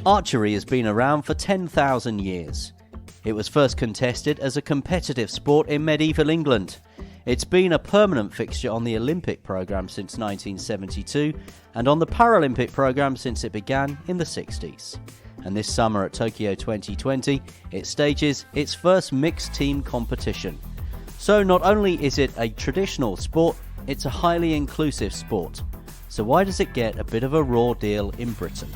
Archery has been around for 10,000 years. It was first contested as a competitive sport in medieval England. It's been a permanent fixture on the Olympic programme since 1972 and on the Paralympic programme since it began in the 60s. And this summer at Tokyo 2020, it stages its first mixed team competition. So not only is it a traditional sport, it's a highly inclusive sport. So why does it get a bit of a raw deal in Britain?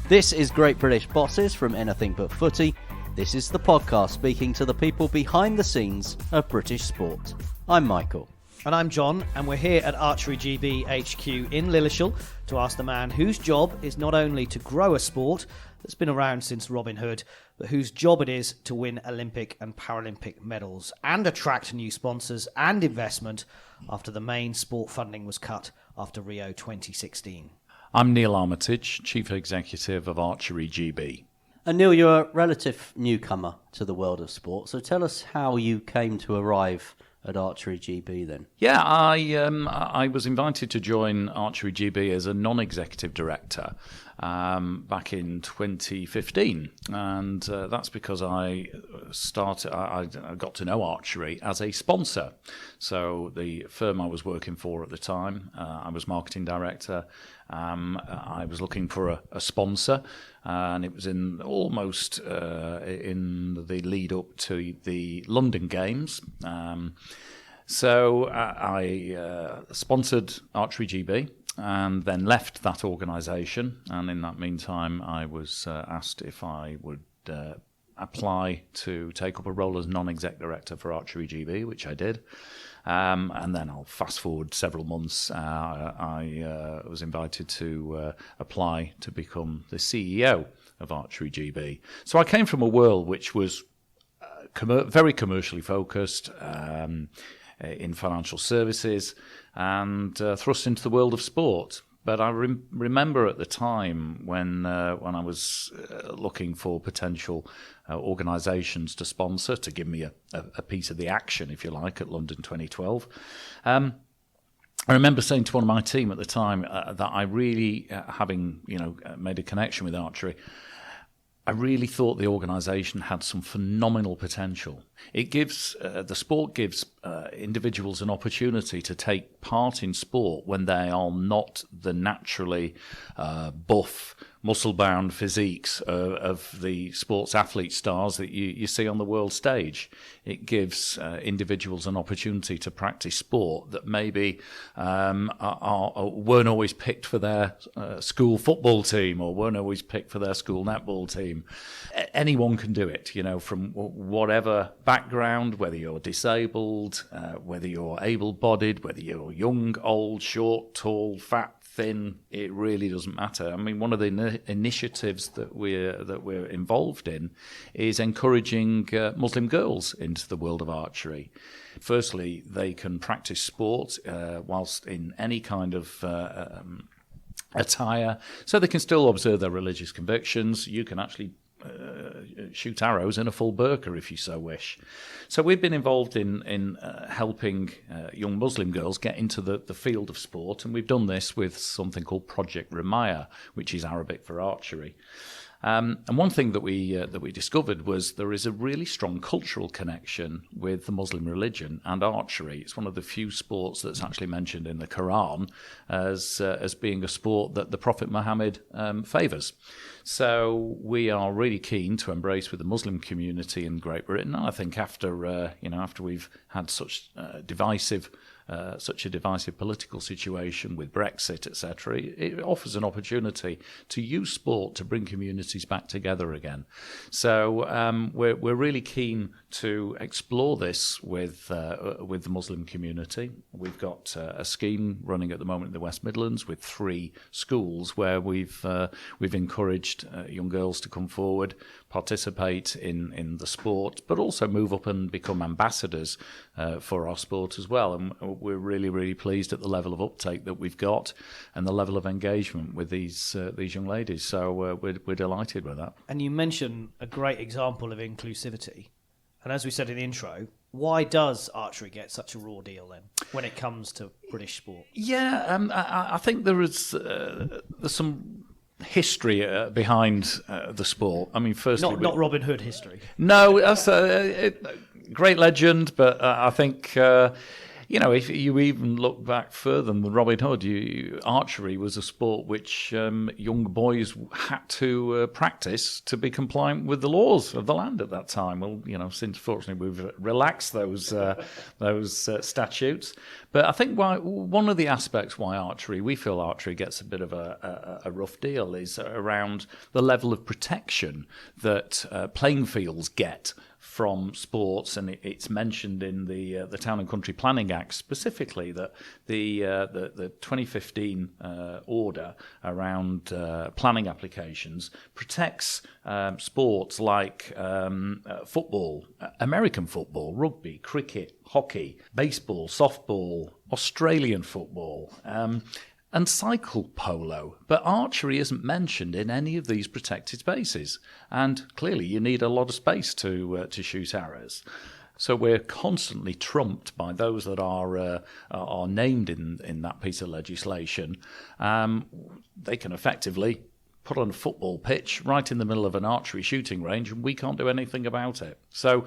This is Great British Bosses from Anything But Footy. This is the podcast speaking to the people behind the scenes of British sport. I'm Michael. And I'm John, and we're here at Archery GB HQ in Lilleshall to ask the man whose job is not only to grow a sport that's been around since Robin Hood, but whose job it is to win Olympic and Paralympic medals and attract new sponsors and investment after the main sport funding was cut after Rio 2016. I'm Neil Armitage, Chief Executive of Archery GB. And Neil, you're a relative newcomer to the world of sport, so tell us how you came to arrive at Archery GB then. Yeah, I was invited to join Archery GB as a non-executive director back in 2015, and that's because I got to know Archery as a sponsor. So the firm I was working for at the time, I was marketing director. I was looking for a sponsor, and it was in the lead up to the London Games. So I sponsored Archery GB and then left that organisation. And in that meantime, I was asked if I would apply to take up a role as non-exec director for Archery GB, which I did. And then I'll fast forward several months. I was invited to apply to become the CEO of Archery GB. So I came from a world which was very commercially focused in financial services and thrust into the world of sport. But I remember at the time when I was looking for potential organisations to sponsor, to give me a piece of the action, if you like, at London 2012. I remember saying to one of my team at the time that I really, having made a connection with Archery, I really thought the organisation had some phenomenal potential. It gives the sport gives individuals an opportunity to take part in sport when they are not the naturally buff, muscle-bound physiques of the sports athlete stars that you see on the world stage. It gives individuals an opportunity to practice sport that maybe weren't always picked for their school football team or weren't always picked for their school netball team. Anyone can do it, from whatever background, whether you're disabled, whether you're able-bodied, whether you're young, old, short, tall, fat, thin, it really doesn't matter. I mean, one of the initiatives that we're involved in is encouraging Muslim girls into the world of archery. Firstly, they can practice sport whilst in any kind of attire, so they can still observe their religious convictions. You can actually shoot arrows in a full burqa if you so wish. So we've been involved in helping young Muslim girls get into the field of sport, and we've done this with something called Project Ramaya, which is Arabic for archery. And one thing that we discovered was there is a really strong cultural connection with the Muslim religion and archery. It's one of the few sports that's actually mentioned in the Quran as being a sport that the Prophet Muhammad favours. So we are really keen to embrace with the Muslim community in Great Britain. And I think after we've had such a divisive political situation with Brexit, etc., it offers an opportunity to use sport to bring communities back together again. So we're really keen to explore this with the Muslim community. We've got a scheme running at the moment in the West Midlands with 3 schools where we've encouraged young girls to come forward, participate in the sport, but also move up and become ambassadors for our sport as well. And we're really, really pleased at the level of uptake that we've got and the level of engagement with these young ladies. So we're delighted with that. And you mentioned a great example of inclusivity. And as we said in the intro, why does archery get such a raw deal then when it comes to British sport? Yeah, I think there's some history behind the sport. I mean, firstly, Not Robin Hood history. No, that's a great legend, but I think. If you even look back further than Robin Hood, archery was a sport which young boys had to practice to be compliant with the laws of the land at that time. Well, since fortunately we've relaxed those statutes. But I think one of the aspects why we feel archery gets a bit of a rough deal is around the level of protection that playing fields get from sports, and it's mentioned in the Town and Country Planning Act specifically that the 2015 order around planning applications protects sports like football, American football, rugby, cricket, hockey, baseball, softball, Australian football. And cycle polo, but archery isn't mentioned in any of these protected spaces. And clearly, you need a lot of space to shoot arrows. So we're constantly trumped by those that are named in that piece of legislation. They can effectively put on a football pitch right in the middle of an archery shooting range, and we can't do anything about it. So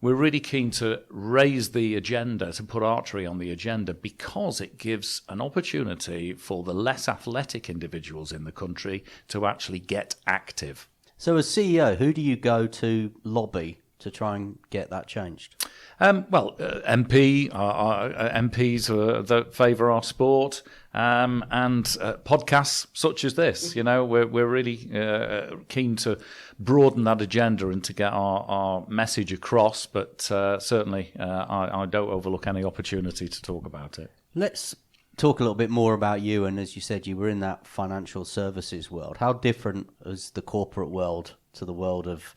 we're really keen to raise the agenda, to put archery on the agenda, because it gives an opportunity for the less athletic individuals in the country to actually get active. So as CEO, who do you go to lobby to try and get that changed? MPs that favour our sport, and podcasts such as this. We're really keen to broaden that agenda and to get our message across. But certainly, I don't overlook any opportunity to talk about it. Let's talk a little bit more about you. And as you said, you were in that financial services world. How different is the corporate world to the world of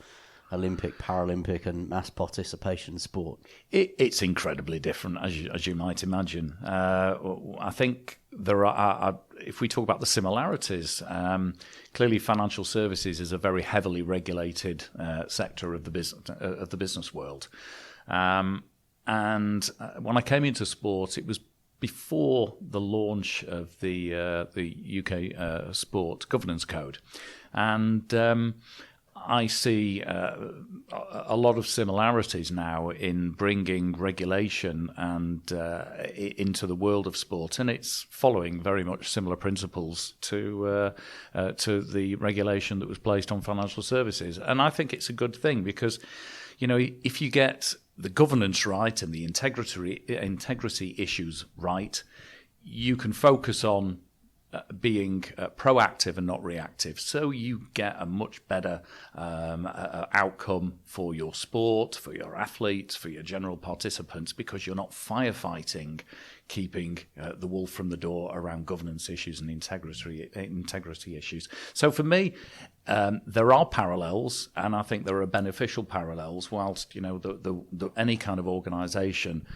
Olympic, Paralympic and mass participation sport? It's incredibly different, as you might imagine. I think there are, if we talk about the similarities, clearly financial services is a very heavily regulated sector of the business world. And when I came into sport, it was before the launch of the UK Sport Governance Code, and I see a lot of similarities now in bringing regulation and into the world of sport, and it's following very much similar principles to the regulation that was placed on financial services. And I think it's a good thing because, if you get the governance right and the integrity issues right, you can focus on being proactive and not reactive. So you get a much better outcome for your sport, for your athletes, for your general participants, because you're not firefighting, keeping the wolf from the door around governance issues and integrity issues. So for me, there are parallels, and I think there are beneficial parallels, whilst any kind of organisation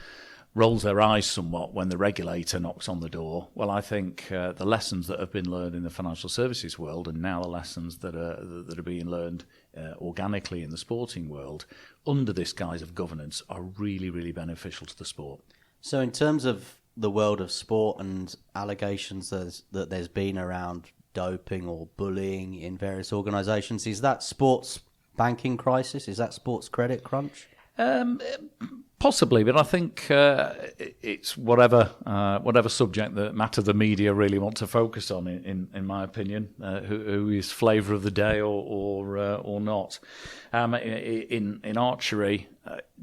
rolls their eyes somewhat when the regulator knocks on the door. Well, I think the lessons that have been learned in the financial services world, and now the lessons that are being learned organically in the sporting world under this guise of governance, are really, really beneficial to the sport. So in terms of the world of sport and allegations that there's been around doping or bullying in various organisations, is that sports banking crisis? Is that sports credit crunch? Possibly, but I think it's whatever subject matter the media really want to focus on. In my opinion, who is flavour of the day or not. In archery,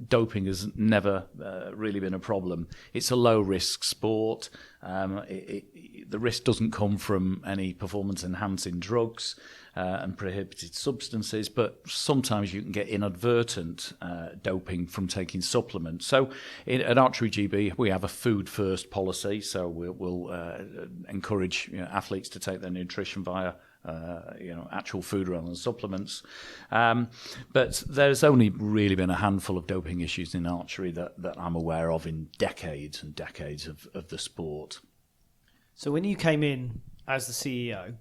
doping has never really been a problem. It's a low risk sport. The risk doesn't come from any performance enhancing drugs and prohibited substances, but sometimes you can get inadvertent doping from taking supplements. So at Archery GB, we have a food first policy, so we'll encourage athletes to take their nutrition via actual food rather than supplements. But there's only really been a handful of doping issues in archery that I'm aware of in decades and decades of the sport. So when you came in as the CEO,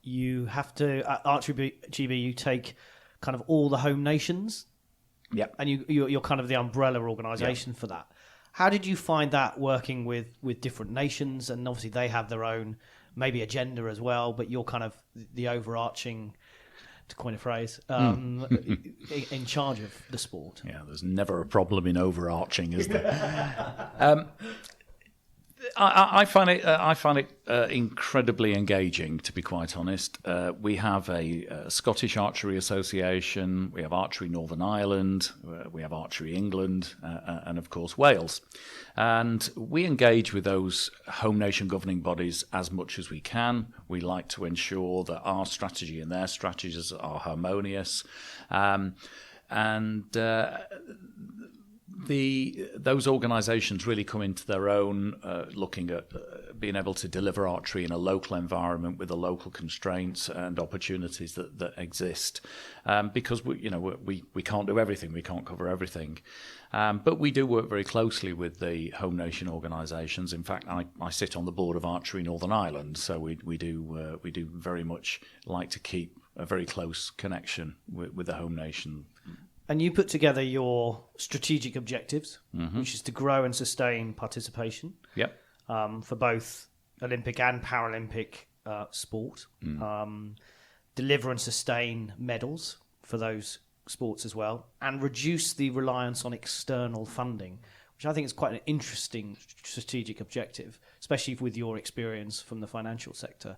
you have to, at Archery GB, you take kind of all the home nations. Yep. And you're kind of the umbrella organisation for that. How did you find that working with different nations? And obviously they have their own maybe agenda as well, but you're kind of the overarching, to coin a phrase, in charge of the sport. Yeah, there's never a problem in overarching, is there? I find it incredibly engaging, to be quite honest. We have a Scottish Archery Association, we have Archery Northern Ireland, we have Archery England, and of course Wales. And we engage with those home nation governing bodies as much as we can. We like to ensure that our strategy and their strategies are harmonious. Those organisations really come into their own, looking at being able to deliver archery in a local environment with the local constraints and opportunities that exist. Because we can't do everything, we can't cover everything, but we do work very closely with the home nation organisations. In fact, I sit on the board of Archery Northern Ireland, so we do very much like to keep a very close connection with the home nation. And you put together your strategic objectives, which is to grow and sustain participation for both Olympic and Paralympic sport, deliver and sustain medals for those sports as well, and reduce the reliance on external funding, which I think is quite an interesting strategic objective, especially with your experience from the financial sector.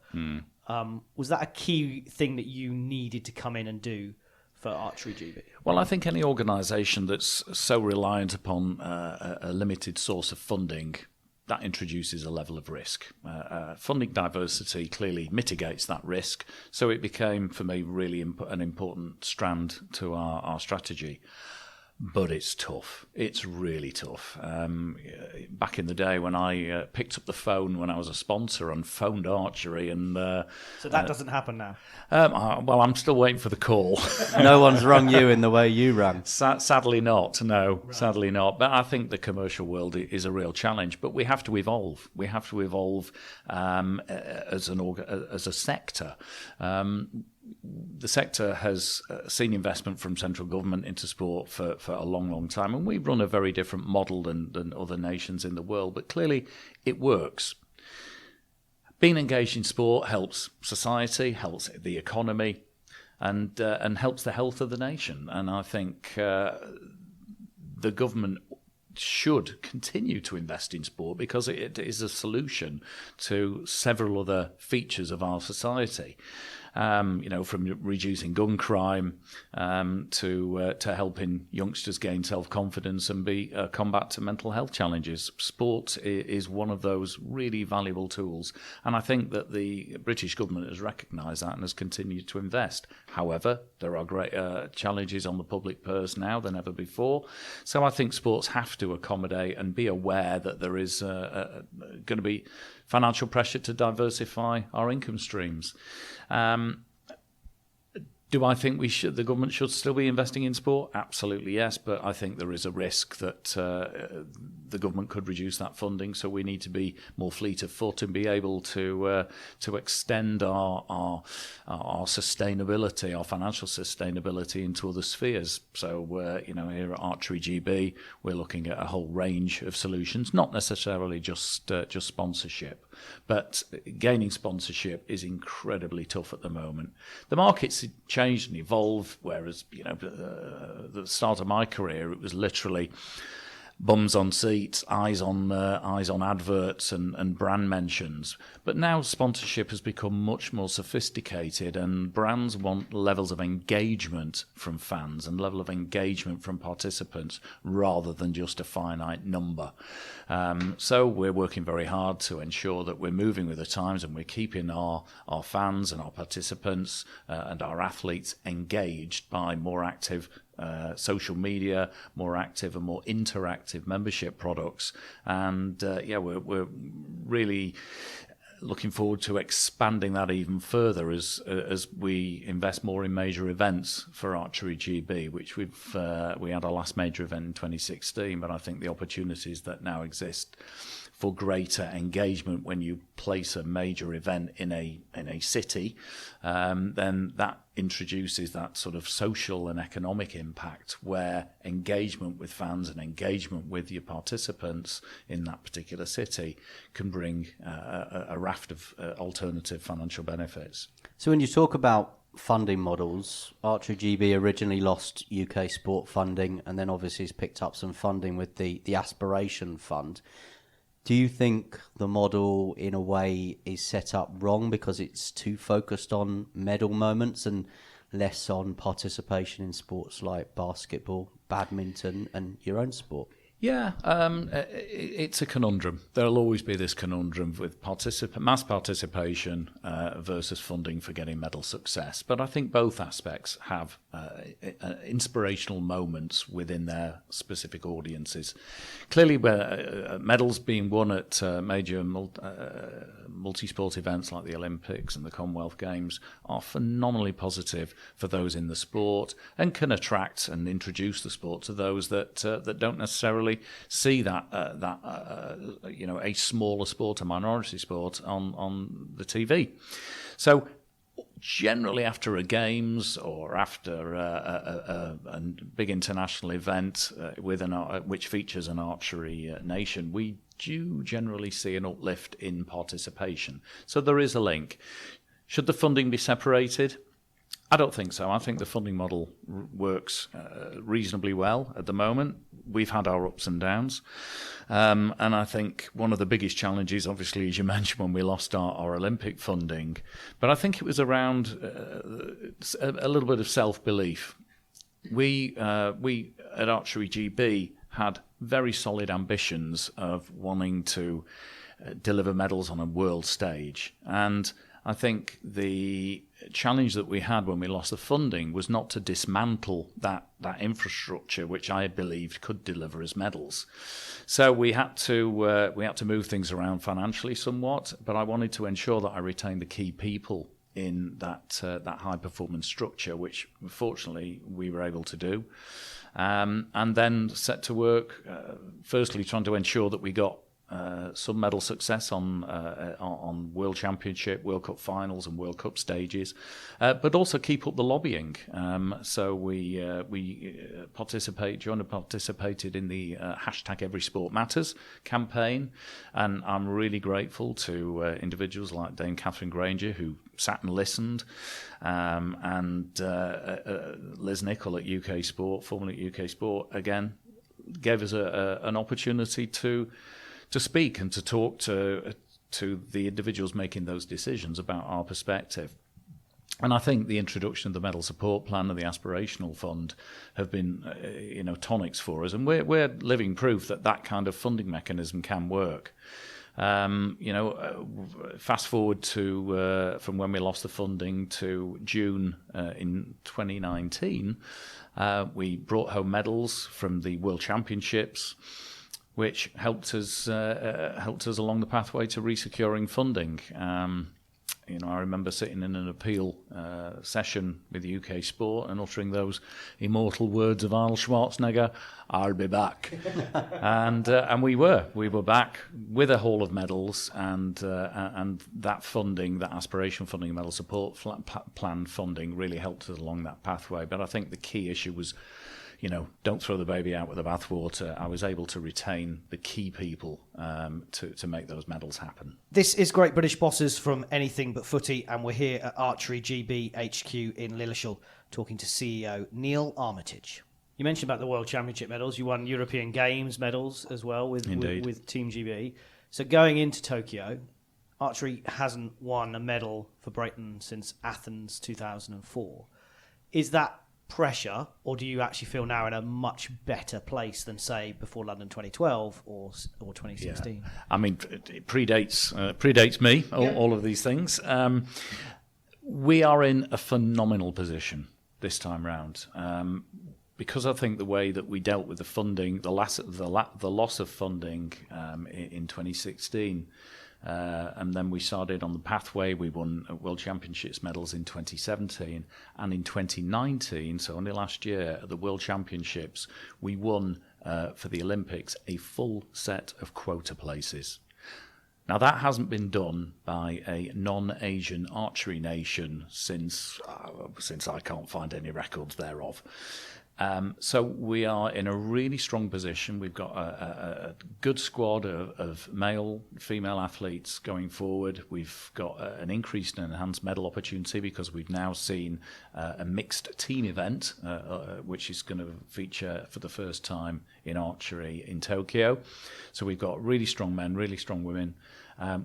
Was that a key thing that you needed to come in and do for Archery GB? Well, I think any organisation that's so reliant upon a limited source of funding, that introduces a level of risk. Funding diversity clearly mitigates that risk, so it became, for me, really an important strand to our strategy. But it's tough. It's really tough. Back in the day when I picked up the phone when I was a sponsor and phoned Archery, and so that doesn't happen now. Well, I'm still waiting for the call. No one's rung you in the way you rang. Sadly not. No, right. Sadly not. But I think the commercial world is a real challenge. But we have to evolve. We have to evolve as a sector. The sector has seen investment from central government into sport for a long, long time, and we run a very different model than other nations in the world, but clearly it works. Being engaged in sport helps society, helps the economy, and helps the health of the nation. And I think the government should continue to invest in sport because it is a solution to several other features of our society. From reducing gun crime to helping youngsters gain self-confidence and be combat to mental health challenges. Sport is one of those really valuable tools, and I think that the British government has recognised that and has continued to invest. However, there are great challenges on the public purse now than ever before, so I think sports have to accommodate and be aware that there is going to be financial pressure to diversify our income streams. Do I think the government should still be investing in sport? Absolutely, yes. But I think there is a risk that the government could reduce that funding. So we need to be more fleet of foot and be able to extend our sustainability, our financial sustainability, into other spheres. So here at Archery GB, we're looking at a whole range of solutions, not necessarily just sponsorship, but gaining sponsorship is incredibly tough at the moment. The market's changed and evolved, whereas at the start of my career it was literally bums on seats, eyes on adverts and brand mentions. But now sponsorship has become much more sophisticated, and brands want levels of engagement from fans and level of engagement from participants rather than just a finite number. So we're working very hard to ensure that we're moving with the times and we're keeping our fans and our participants and our athletes engaged by more active social media, more active and more interactive membership products, and we're really looking forward to expanding that even further as we invest more in major events for Archery GB, which we had our last major event in 2016, but I think the opportunities that now exist for greater engagement when you place a major event in a city, then that introduces that sort of social and economic impact where engagement with fans and engagement with your participants in that particular city can bring a raft of alternative financial benefits. So when you talk about funding models, Archery GB originally lost UK sport funding and then obviously has picked up some funding with the Aspiration Fund. Do you think the model in a way is set up wrong because it's too focused on medal moments and less on participation in sports like basketball, badminton and your own sport? Yeah, it's a conundrum. There'll always be this conundrum with mass participation versus funding for getting medal success. But I think both aspects have inspirational moments within their specific audiences. Clearly, medals being won at major multi-sport events like the Olympics and the Commonwealth Games are phenomenally positive for those in the sport and can attract and introduce the sport to those that don't necessarily see that a smaller sport, a minority sport on the TV. So generally after a games or after a big international event which features an archery nation, we do generally see an uplift in participation. So there is a link. Should the funding be separated? I don't think so. I think the funding model works reasonably well at the moment. We've had our ups and downs. And I think one of the biggest challenges, obviously, as you mentioned, when we lost our Olympic funding, but I think it was around a little bit of self-belief. We at Archery GB had very solid ambitions of wanting to deliver medals on a world stage. And I think the challenge that we had when we lost the funding was not to dismantle that infrastructure, which I believed could deliver us medals. So we had to move things around financially somewhat, but I wanted to ensure that I retained the key people in that high performance structure, which fortunately we were able to do, and then set to work. Firstly, trying to ensure that we got some medal success on World Championship, World Cup finals and World Cup stages, but also keep up the lobbying. So we participated in the hashtag Every Sport Matters campaign, and I'm really grateful to individuals like Dame Catherine Granger who sat and listened, and Liz Nichol at UK Sport, formerly at UK Sport, again gave us an opportunity to speak and to talk to the individuals making those decisions about our perspective. And I think the introduction of the Medal Support Plan and the Aspirational Fund have been, tonics for us, and we're living proof that kind of funding mechanism can work. Fast forward to from when we lost the funding to June in 2019, we brought home medals from the World Championships, which helped us along the pathway to resecuring funding. I remember sitting in an appeal session with UK Sport and uttering those immortal words of Arnold Schwarzenegger, "I'll be back," and we were back with a haul of medals, and that funding, that aspiration funding, medal support plan funding, really helped us along that pathway. But I think the key issue was, don't throw the baby out with the bathwater. I was able to retain the key people to make those medals happen. This is Great British Bosses from Anything But Footy, and we're here at Archery GB HQ in Lilleshall talking to CEO Neil Armitage. You mentioned about the World Championship medals. You won European Games medals as well with Team GB. So going into Tokyo, archery hasn't won a medal for Britain since Athens 2004. Is that pressure, or do you actually feel now in a much better place than, say, before London 2012 or 2016? Yeah. I mean, it predates me, all of these things. We are in a phenomenal position this time round, because I think the way that we dealt with the funding, the loss of funding in 2016. And then we started on the pathway. We won World Championships medals in 2017, and in 2019, so only last year, at the World Championships, we won for the Olympics a full set of quota places. Now, that hasn't been done by a non-Asian archery nation since I can't find any records thereof. So we are in a really strong position. We've got a good squad of male, female athletes going forward. We've got an increased and enhanced medal opportunity because we've now seen a mixed team event, which is going to feature for the first time in archery in Tokyo. So we've got really strong men, really strong women.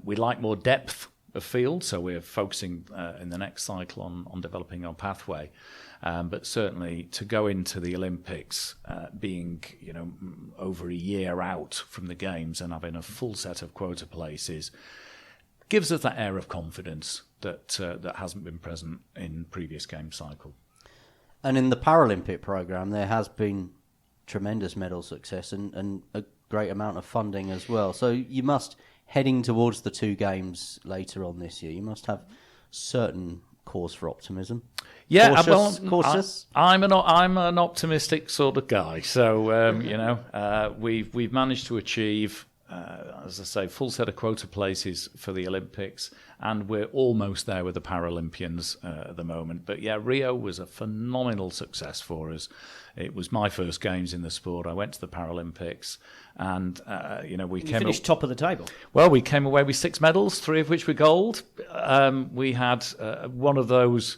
We like more depth of field, so we're focusing in the next cycle on developing our pathway. But certainly to go into the Olympics, being over a year out from the Games and having a full set of quota places, gives us that air of confidence that hasn't been present in previous game cycle. And in the Paralympic programme, there has been tremendous medal success and a great amount of funding as well. So you must, heading towards the 2 games later on this year, you must have certain cause for optimism. Yeah, cautious. I'm an optimistic sort of guy. So we've managed to achieve, as I say, full set of quota places for the Olympics, and we're almost there with the Paralympians at the moment. But yeah, Rio was a phenomenal success for us. It was my first games in the sport. I went to the Paralympics, and we finished top of the table. Well, we came away with 6 medals, 3 of which were gold. We had one of those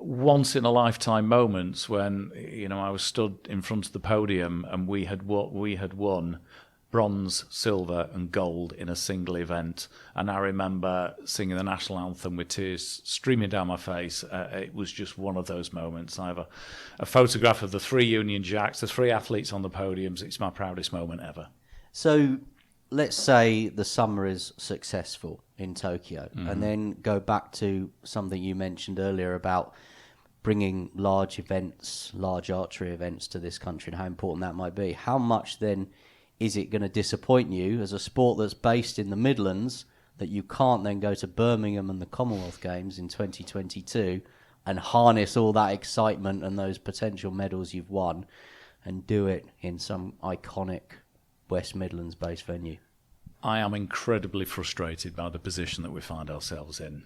once-in-a-lifetime moments when I was stood in front of the podium and we had won bronze, silver and gold in a single event. And I remember singing the national anthem with tears streaming down my face. It was just one of those moments. I have a photograph of the 3 Union Jacks, the 3 athletes on the podiums. It's my proudest moment ever. So let's say the summer is successful in Tokyo, and then go back to something you mentioned earlier about bringing large events, large archery events to this country and how important that might be. How much then is it going to disappoint you as a sport that's based in the Midlands that you can't then go to Birmingham and the Commonwealth Games in 2022 and harness all that excitement and those potential medals you've won and do it in some iconic West Midlands-based venue? I am incredibly frustrated by the position that we find ourselves in.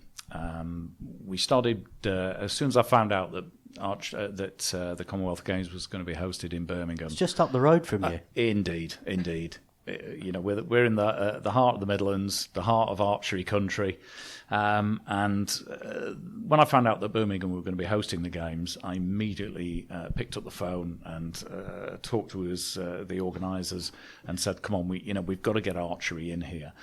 We started as soon as I found out that the Commonwealth Games was going to be hosted in Birmingham. It's just up the road from you. Indeed. We're in the heart of the Midlands, the heart of archery country. And when I found out that Birmingham were going to be hosting the Games, I immediately picked up the phone and talked to the organisers and said, "Come on, we've got to get archery in here."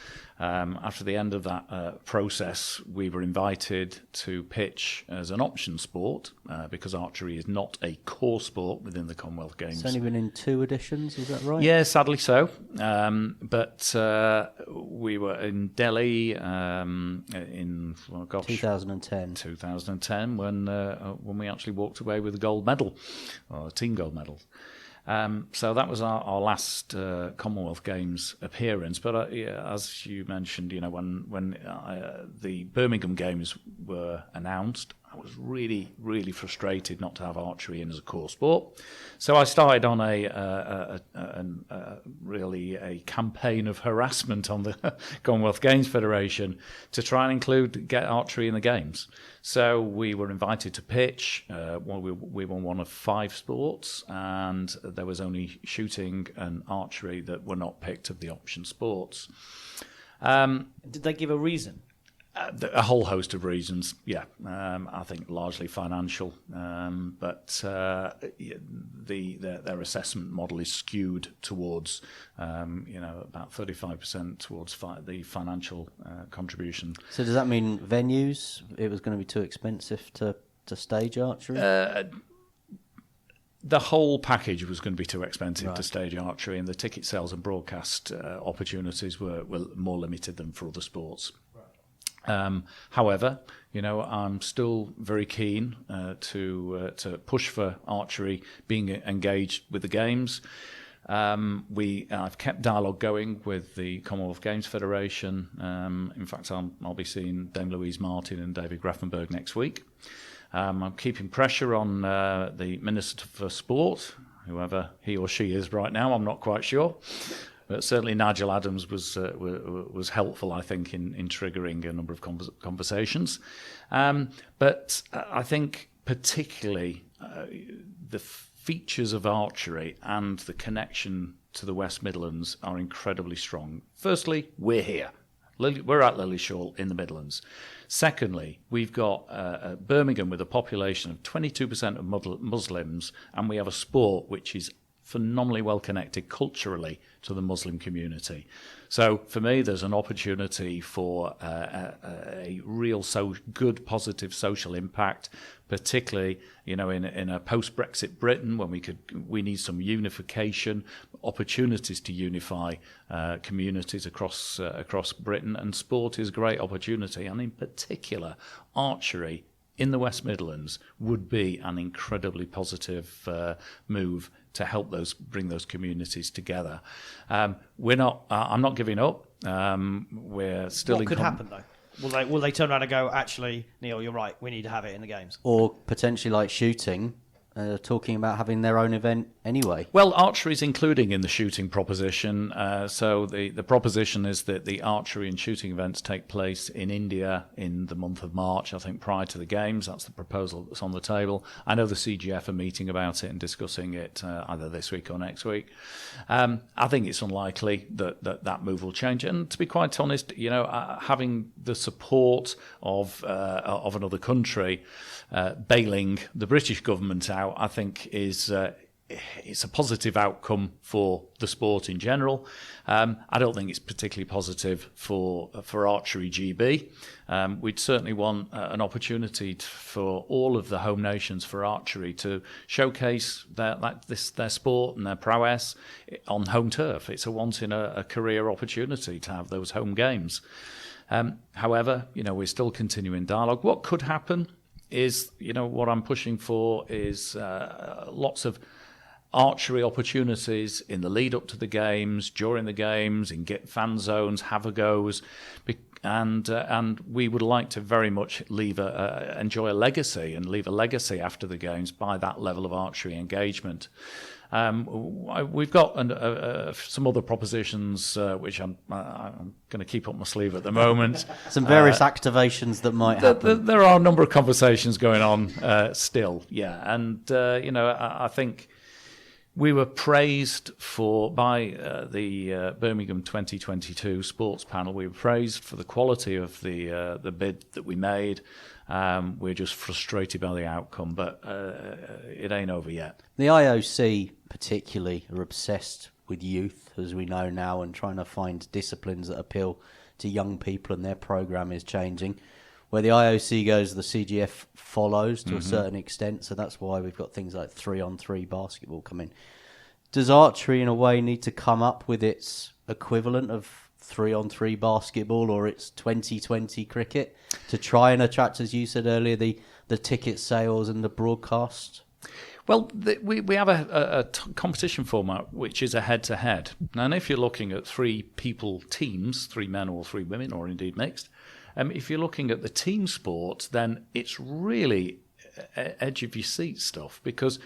After the end of that process, we were invited to pitch as an option sport because archery is not a core sport within the Commonwealth Games. It's only been in 2 editions, is that right? Yeah, sadly so. But we were in Delhi in 2010 when we actually walked away with a gold medal, or a team gold medal. So that was our last Commonwealth Games appearance. But as you mentioned, when the Birmingham Games were announced, I was really, really frustrated not to have archery in as a core sport. So I started on really a campaign of harassment on the Commonwealth Games Federation to try and get archery in the Games. So we were invited to pitch. We were one of 5 sports, and there was only shooting and archery that were not picked of the option sports. Did they give a reason? A whole host of reasons, yeah. I think largely financial, but their assessment model is skewed towards, about 35% towards the financial contribution. So does that mean venues? It was going to be too expensive to stage archery? The whole package was going to be too expensive to stage archery, and the ticket sales and broadcast opportunities were more limited than for other sports. However, I'm still very keen to push for archery being engaged with the Games. I've kept dialogue going with the Commonwealth Games Federation. In fact, I'll be seeing Dame Louise Martin and David Grafenberg next week. I'm keeping pressure on the Minister for Sport, whoever he or she is right now, I'm not quite sure. But certainly Nigel Adams was helpful, I think, in triggering a number of conversations. But I think particularly the features of archery and the connection to the West Midlands are incredibly strong. Firstly, we're here. We're at Lillishall in the Midlands. Secondly, we've got Birmingham with a population of 22% of Muslims, and we have a sport which is phenomenally well connected culturally to the Muslim community. So for me, there's an opportunity for a real good, positive social impact, particularly in a post-Brexit Britain when we need some unification, opportunities to unify communities across Britain, and sport is a great opportunity, and in particular, archery in the West Midlands would be an incredibly positive move to help bring those communities together. I'm not giving up. We're still. What could happen though? Will they turn around and go, actually, Neil, you're right, we need to have it in the games? Or potentially like shooting, talking about having their own event anyway. Well, archery is including in the shooting proposition. So the proposition is that the archery and shooting events take place in India in the month of March, I think, prior to the Games. That's the proposal that's on the table. I know the CGF are meeting about it and discussing it either this week or next week. I think it's unlikely that move will change. And to be quite honest, having the support of another country bailing the British government out, I think it's a positive outcome for the sport in general. I don't think it's particularly positive for Archery GB. We'd certainly want an opportunity for all of the home nations for archery to showcase their sport and their prowess on home turf. It's a once-in-a-career opportunity to have those home games. However, we're still continuing dialogue. What could happen is, what I'm pushing for is lots of archery opportunities in the lead up to the games, during the games, in fan zones, have-a-goes, and we would like to very much enjoy a legacy and leave a legacy after the games by that level of archery engagement. We've got some other propositions which I'm going to keep up my sleeve at the moment. Some various activations that might happen. There are a number of conversations going on still, yeah. And, I think we were praised by the Birmingham 2022 sports panel. We were praised for the quality of the bid that we made. We're just frustrated by the outcome, but it ain't over yet. The IOC particularly are obsessed with youth, as we know now, and trying to find disciplines that appeal to young people, and their programme is changing. Where the IOC goes, the CGF follows to a certain extent, so that's why we've got things like 3-on-3 basketball coming. Does archery, in a way, need to come up with its equivalent of 3-on-3 basketball or its 2020 cricket to try and attract, as you said earlier, the ticket sales and the broadcast? Well, we have a competition format which is a head-to-head. And if you're looking at 3 people teams, 3 men or 3 women, or indeed mixed, if you're looking at the team sport, then it's really edge of your seat stuff, because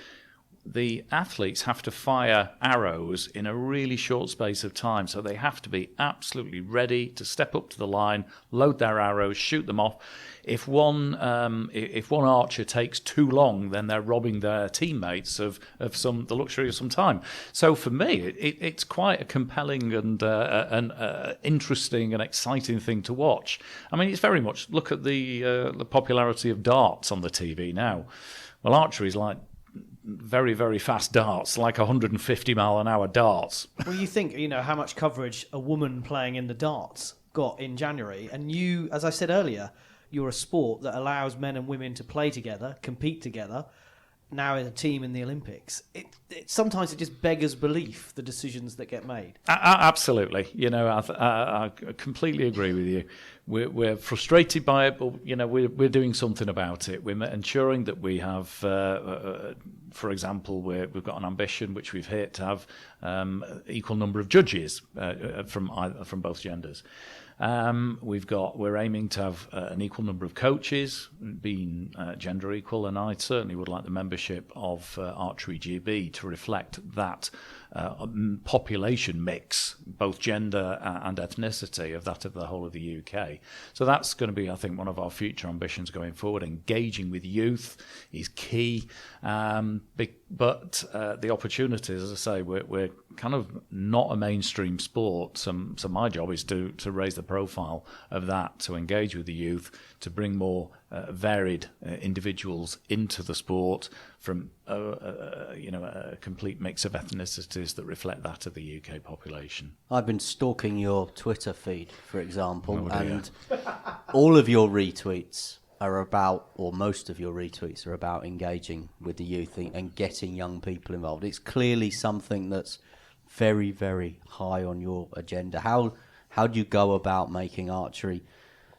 the athletes have to fire arrows in a really short space of time. So they have to be absolutely ready to step up to the line, load their arrows, shoot them off. If one archer takes too long, then they're robbing their teammates of the luxury of some time. So for me, it's quite a compelling and interesting and exciting thing to watch. I mean, it's very much, look at the popularity of darts on the TV now. Well, archery is like very, very fast darts, like 150 mile an hour darts. Well, you think, how much coverage a woman playing in the darts got in January, and you, as I said earlier, you're a sport that allows men and women to play together, compete together, now in a team in the Olympics. Sometimes it just beggars belief, the decisions that get made. Absolutely. I completely agree with you. We're frustrated by it, but, we're doing something about it. We're ensuring that we have, for example, we've got an ambition, which we've hit, to have equal number of judges from both genders. We're aiming to have an equal number of coaches, being gender equal, and I certainly would like the membership of Archery GB to reflect that population mix, both gender and ethnicity, of that of the whole of the UK. So that's going to be, I think, one of our future ambitions going forward. Engaging with youth is key, but the opportunities, as I say, we're kind of not a mainstream sport. So my job is to raise the profile of that, to engage with the youth, to bring more varied individuals into the sport from a complete mix of ethnicities that reflect that of the UK population. I've been stalking your Twitter feed, for example, and all of your retweets are about, or most of your retweets are about, engaging with the youth and getting young people involved. It's clearly something that's very, very high on your agenda. How do you go about making archery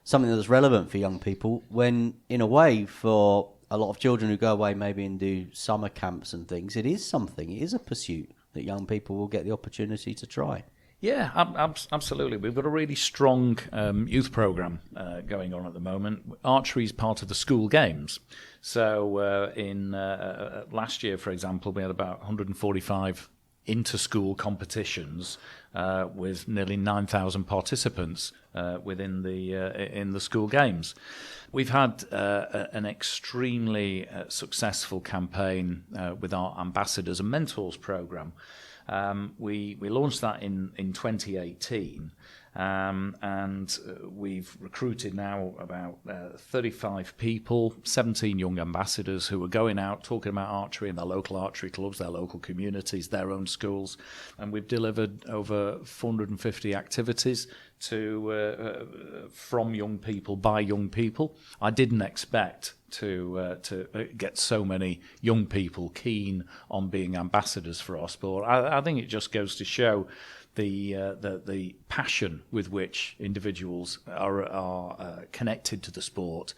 something that's relevant for young people when, in a way, for a lot of children who go away maybe and do summer camps and things, it is a pursuit that young people will get the opportunity to try? Yeah, absolutely. We've got a really strong youth programme going on at the moment. Archery is part of the school games. So in last year, for example, we had about 145 inter-school competitions with nearly 9,000 participants within in the school games. We've had an extremely successful campaign with our Ambassadors and Mentors programme. We launched that in 2018, and we've recruited now about 35 people, 17 young ambassadors who are going out talking about archery in their local archery clubs, their local communities, their own schools, and we've delivered over 450 activities from young people by young people. I didn't expect to get so many young people keen on being ambassadors for our sport. I think it just goes to show the passion with which individuals are connected to the sport.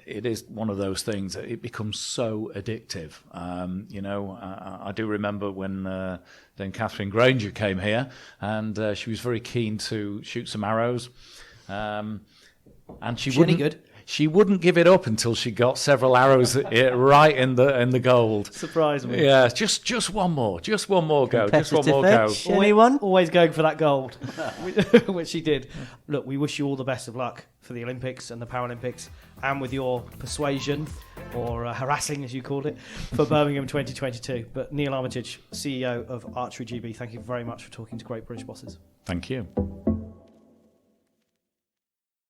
It is one of those things that it becomes so addictive. I do remember when then Catherine Granger came here, and she was very keen to shoot some arrows, and she wouldn't give it up until she got several arrows right in the gold. Surprise me. Yeah, just one more go. Just one more go. Anyone? Always going for that gold, which she did. Look, we wish you all the best of luck for the Olympics and the Paralympics, and with your persuasion, or harassing as you called it, for Birmingham 2022. But Neil Armitage, CEO of Archery GB, thank you very much for talking to Great British Bosses. Thank you.